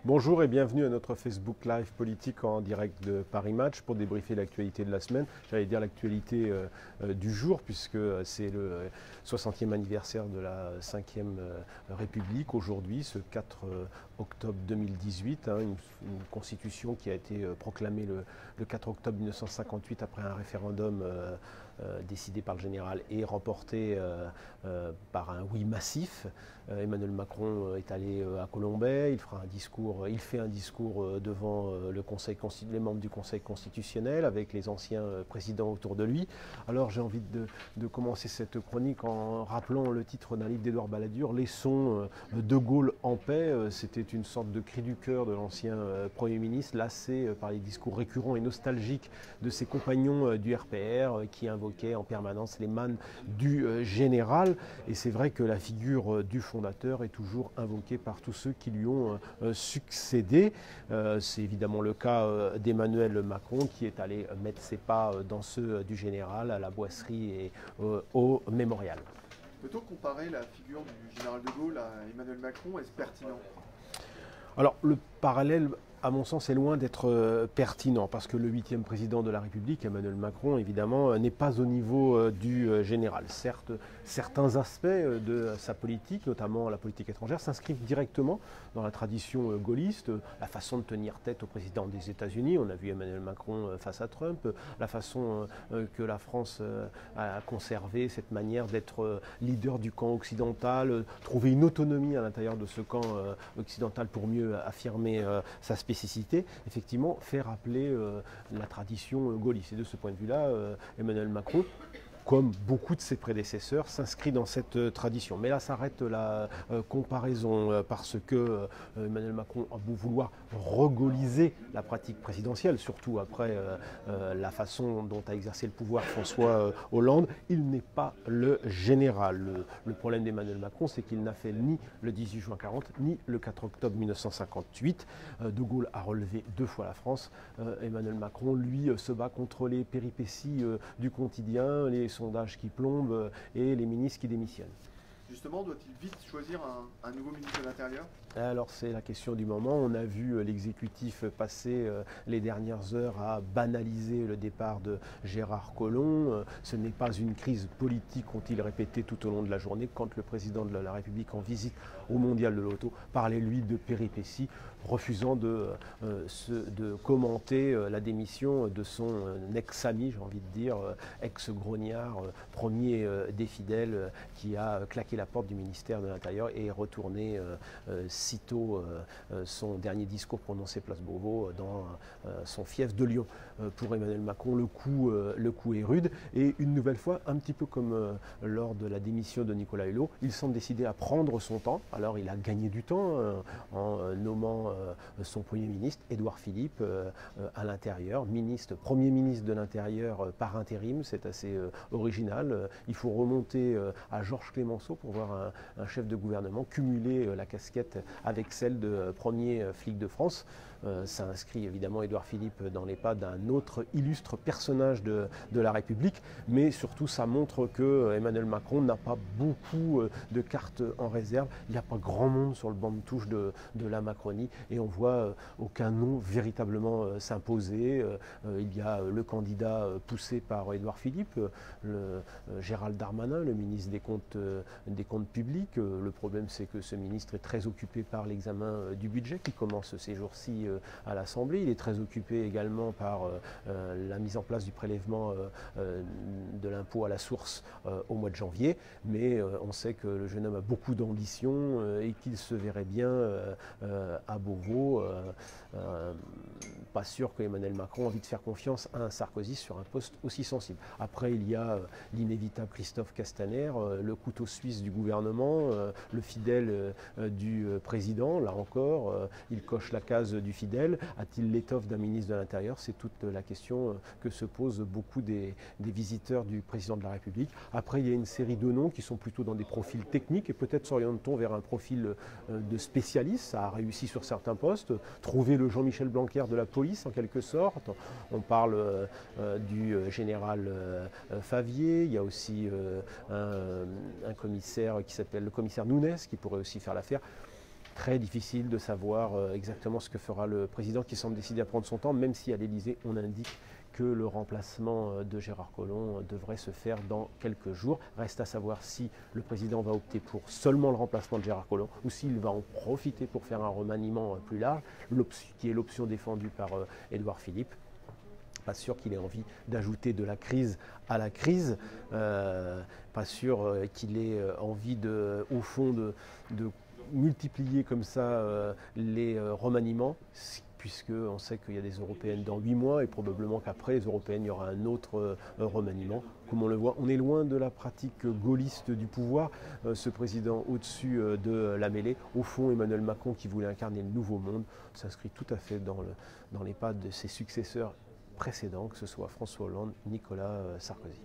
Bonjour et bienvenue à notre Facebook Live politique en direct de Paris Match pour débriefer l'actualité de la semaine. J'allais dire l'actualité du jour puisque c'est le 60e anniversaire de la 5e République aujourd'hui, ce 4 octobre 2018, une constitution qui a été proclamée le 4 octobre 1958 après un référendum décidé par le général et remporté par un oui massif. Emmanuel Macron est allé à Colombey, il fait un discours devant les membres du Conseil constitutionnel avec les anciens présidents autour de lui. Alors j'ai envie de commencer cette chronique en rappelant le titre d'un livre d'Édouard Balladur, Laissons De Gaulle en paix. C'était une sorte de cri du cœur de l'ancien Premier ministre, lassé par les discours récurrents et nostalgiques de ses compagnons du RPR qui invoquaient en permanence les mannes du général. Et c'est vrai que la figure du fondateur est toujours invoquée par tous ceux qui lui ont succédé. C'est évidemment le cas d'Emmanuel Macron qui est allé mettre ses pas dans ceux du général à la Boisserie et au Mémorial. Peut-on comparer la figure du général de Gaulle à Emmanuel Macron? Est-ce pertinent? Alors le parallèle, à mon sens, est loin d'être pertinent parce que le 8e président de la République, Emmanuel Macron, évidemment, n'est pas au niveau du général. Certes, certains aspects de sa politique, notamment la politique étrangère, s'inscrivent directement dans la tradition gaulliste, la façon de tenir tête au président des États-Unis. On a vu Emmanuel Macron face à Trump, la façon que la France a conservé cette manière d'être leader du camp occidental, trouver une autonomie à l'intérieur de ce camp occidental pour mieux affirmer sa spécificité, effectivement, fait rappeler la tradition gaulliste. Et de ce point de vue-là, Emmanuel Macron, comme beaucoup de ses prédécesseurs, s'inscrit dans cette tradition. Mais là s'arrête la comparaison parce que Emmanuel Macron a beau vouloir regauliser la pratique présidentielle, surtout après la façon dont a exercé le pouvoir François Hollande, il n'est pas le général. Le problème d'Emmanuel Macron, c'est qu'il n'a fait ni le 18 juin 40, ni le 4 octobre 1958. De Gaulle a relevé 2 fois la France. Emmanuel Macron, lui, se bat contre les péripéties du quotidien, les sondages qui plombent et les ministres qui démissionnent. Justement, doit-il vite choisir un nouveau ministre de l'Intérieur? Alors c'est la question du moment. On a vu l'exécutif passer les dernières heures à banaliser le départ de Gérard Collomb. Ce n'est pas une crise politique, ont-ils répété tout au long de la journée, quand le président de la République en visite au Mondial de l'Auto parlait lui de péripéties, refusant de commenter la démission de son ex-ami, j'ai envie de dire, ex-grognard, premier des fidèles, qui a claqué la porte du ministère de l'Intérieur et est retourné sitôt son dernier discours prononcé place Beauvau dans son fief de Lyon. Pour Emmanuel Macron, le coup est rude et une nouvelle fois, un petit peu comme lors de la démission de Nicolas Hulot, il semble décider à prendre son temps. Alors il a gagné du temps en nommant son Premier ministre, Édouard Philippe, à l'Intérieur, Premier ministre de l'Intérieur par intérim. C'est assez original. Il faut remonter à Georges Clemenceau pour voir un chef de gouvernement cumuler la casquette avec celle de premier flic de France. Ça inscrit évidemment Édouard Philippe dans les pas d'un autre illustre personnage de la République, mais surtout ça montre que Emmanuel Macron n'a pas beaucoup de cartes en réserve. Il n'y a pas grand monde sur le banc de touche de la Macronie et on voit aucun nom véritablement s'imposer. Il y a le candidat poussé par Édouard Philippe, Gérald Darmanin, le ministre des comptes publics. Le problème, c'est que ce ministre est très occupé par l'examen du budget qui commence ces jours-ci à l'Assemblée. Il est très occupé également par la mise en place du prélèvement de l'impôt à la source au mois de janvier. Mais on sait que le jeune homme a beaucoup d'ambition et qu'il se verrait bien à Beauvau. Pas sûr que Emmanuel Macron ait envie de faire confiance à un Sarkozy sur un poste aussi sensible. Après, il y a l'inévitable Christophe Castaner, le couteau suisse du gouvernement, le fidèle du président. Là encore, il coche la case du fidèle. A-t-il l'étoffe d'un ministre de l'Intérieur? C'est toute la question que se posent beaucoup des visiteurs du président de la République. Après, il y a une série de noms qui sont plutôt dans des profils techniques et peut-être s'oriente-t-on vers un profil de spécialiste. Ça a réussi sur certains postes. Trouver le Jean-Michel Blanquer de la police, en quelque sorte. On parle du général Favier. Il y a aussi un commissaire qui s'appelle le commissaire Nunes, qui pourrait aussi faire l'affaire. Très difficile de savoir exactement ce que fera le président qui semble décider à prendre son temps, même si à l'Élysée on indique que le remplacement de Gérard Collomb devrait se faire dans quelques jours. Reste à savoir si le président va opter pour seulement le remplacement de Gérard Collomb ou s'il va en profiter pour faire un remaniement plus large, qui est l'option défendue par Édouard Philippe. Pas sûr qu'il ait envie d'ajouter de la crise à la crise, pas sûr qu'il ait envie au fond de multiplier comme ça les remaniements, puisqu'on sait qu'il y a des européennes dans 8 mois et probablement qu'après les européennes, il y aura un autre remaniement. Comme on le voit, on est loin de la pratique gaulliste du pouvoir, ce président au-dessus de la mêlée. Au fond, Emmanuel Macron, qui voulait incarner le nouveau monde, s'inscrit tout à fait dans les pas de ses successeurs précédents, que ce soit François Hollande, Nicolas Sarkozy.